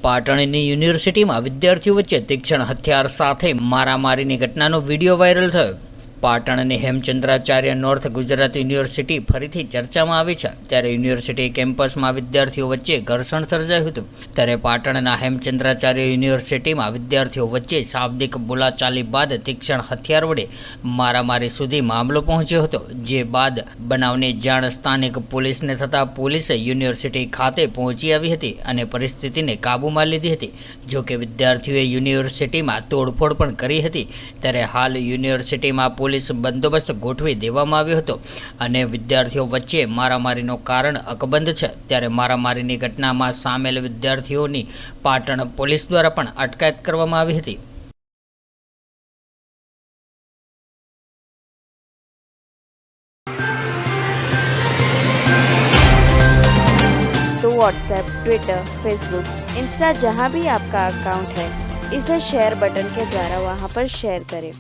પાટણની યુનિવર્સિટીમાં વિદ્યાર્થીઓ વચ્ચે તીક્ષ્ણ હથિયાર સાથે મારામારીની ઘટનાનો વિડીયો વાયરલ થયો। પાટણની હેમચંદ્રાચાર્ય નોર્થ ગુજરાત યુનિવર્સિટી ફરીથી ચર્ચામાં આવી છે। ત્યારે યુનિવર્સિટી કેમ્પસમાં વિદ્યાર્થીઓ વચ્ચે ઘર્ષણ સર્જાયું હતું। ત્યારે પાટણના હેમચંદ્રાચાર્ય યુનિવર્સિટીમાં વિદ્યાર્થીઓ વચ્ચે શાબ્દિક બોલાચાલી બાદ તીક્ષ્ણ હથિયાર વડે મારામારી સુધી મામલો પહોંચ્યો હતો। જે બાદ બનાવની જાણ સ્થાનિક પોલીસને થતાં પોલીસે યુનિવર્સિટી ખાતે પહોંચી આવી હતી અને પરિસ્થિતિને કાબૂમાં લીધી હતી। જો કે વિદ્યાર્થીઓએ યુનિવર્સિટીમાં તોડફોડ પણ કરી હતી। ત્યારે હાલ યુનિવર્સિટીમાં પોલીસ બંદોબસ્ત ગોઠવી દેવામાં આવ્યો હતો અને વિદ્યાર્થીઓ વચ્ચે મારામારીનું કારણ અકબંધ છે। ત્યારે મારામારીની ઘટનામાં સામેલ વિદ્યાર્થીઓની પાટણ પોલીસ દ્વારા પણ અટકાયત કરવામાં આવી હતી। तो व्हाट्सएप, ट्विटर, फेसबुक, इंस्टा जहाँ भी आपका अकाउंट है, इसे शेयर बटन के द्वारा वहाँ पर शेयर करें।